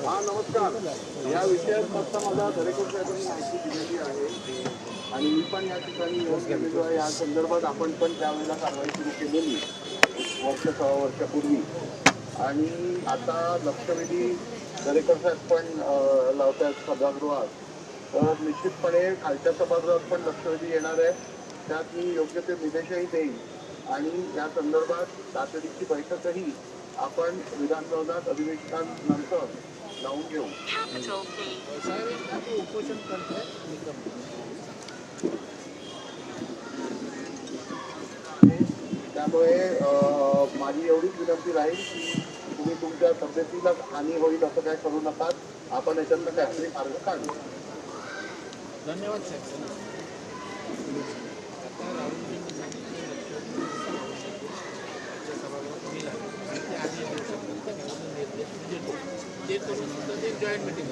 हा नमस्कार. या विषयात फक्त मला दरेकर साहेबांनी माहिती दिलेली आहे आणि मी पण या ठिकाणी येऊन गेलेलो आहे. या संदर्भात आपण पण त्यावेळेला कारवाई सुरू केलेली वर्ष 6 वर्षापूर्वी आणि आता लक्षवेधी दरेकर साहेब पण लावतात सभागृहात. तर निश्चितपणे खालच्या सभागृहात पण लक्षवेधी येणार आहे. त्यात मी योग्य ते निर्देशही देईन आणि या संदर्भात तातडीची बैठकही आपण विधानभवनात अधिवेशनानंतर लावून घेऊ. त्यामुळे माझी एवढीच विनंती राहील की तुम्ही तुमच्या तब्येतीला हानी होईल असं काय करू नका. आपण याच्यातनं काहीतरी मार्ग काढू. धन्यवाद साहेब. जॉईंट मीटिंग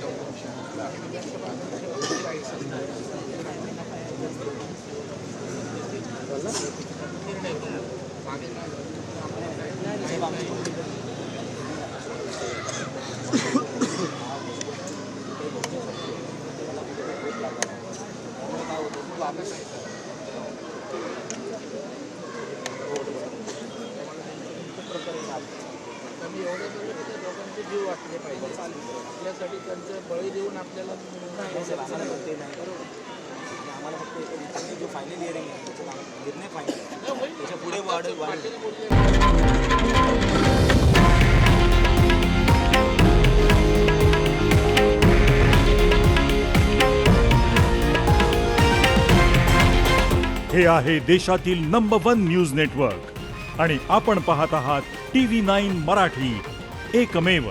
मी एवढं केलं की त्या दोघांचे जीव वाचले पाहिजे. आपल्यासाठी त्यांचं बळी देऊन आपल्याला आम्हाला फक्त जो फायनल हिअरिंग आहे त्याचा निर्णय फायनल त्याच्या पुढे वाढेल. हे आहे देशातील नंबर 1 न्यूज नेटवर्क आणि आपण पाहत आहात TV9 मराठी, एकमेव.